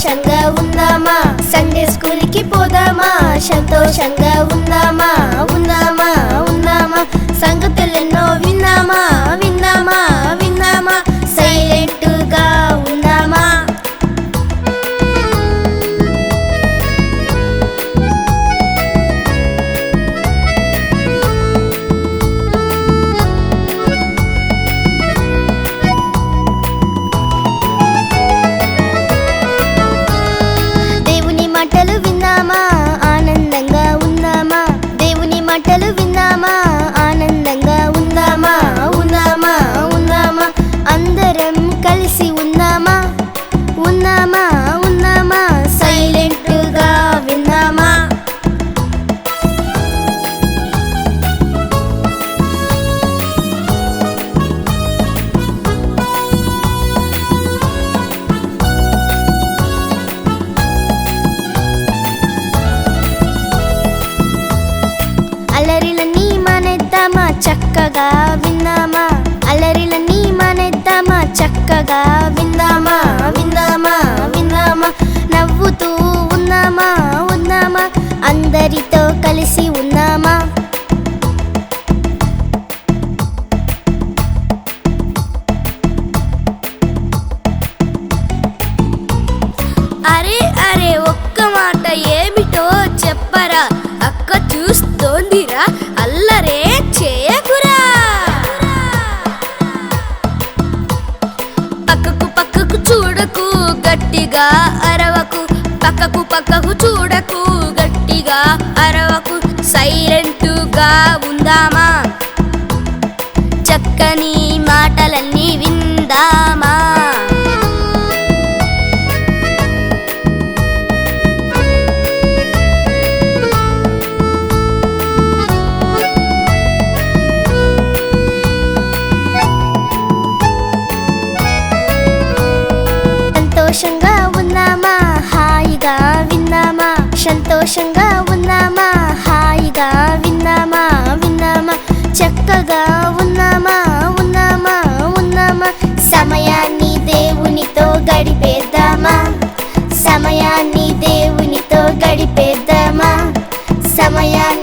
సంతోషంగా ఉందామా, Sunday school కి పోదామా, సంతోషంగా ఉందామా ఉందామా ఉందామా, సంగతులెన్నో విందామా విందామా విందామా, సైలెంట్ గా ఉందామా. దేవుని మాటలు విందామా, ఆనందంగా ఉందామా, దేవుని మాటలు విందామా, ఆనందంగా ఉందామా ఉందామా ఉందామా, అందరం కలిసి ఉందామా ఉందామా ఉందామా, సైలెంట్ గా విందామా. అల్లరిలన్నీ మానేద్దామా, చక్కగా విందామా, అల్లరిలన్నీ మానేద్దామా, చక్కగా విందామా విందామా విందామా, నవ్వుతూ ఉందామా ఉందామా, అందరితో కలిసి ఉందామా. అరే అరే ఒక్క మాట ఏమిటో చెప్పరా, అక్క చూస్తోందిరా, అల్లరే చేయకురా. పక్కకు పక్కకు చూడకు, గట్టిగా అరవకు, పక్కకు పక్కకు చూడకు, గట్టిగా అరవకు, సైలెంటుగా ఉందామా, చక్కని మాటలన్నీ విందామా. సంతోషంగా ఉందామా, హాయిగా విందామా, సంతోషంగా ఉందామా, హాయిగా విందామా విందామా, చక్కగా ఉందామా ఉందామా ఉందామా, సమయాన్ని దేవునితో గడిపేద్దామా, సమయాన్ని దేవునితో గడిపేద్దామా, సమయాన్ని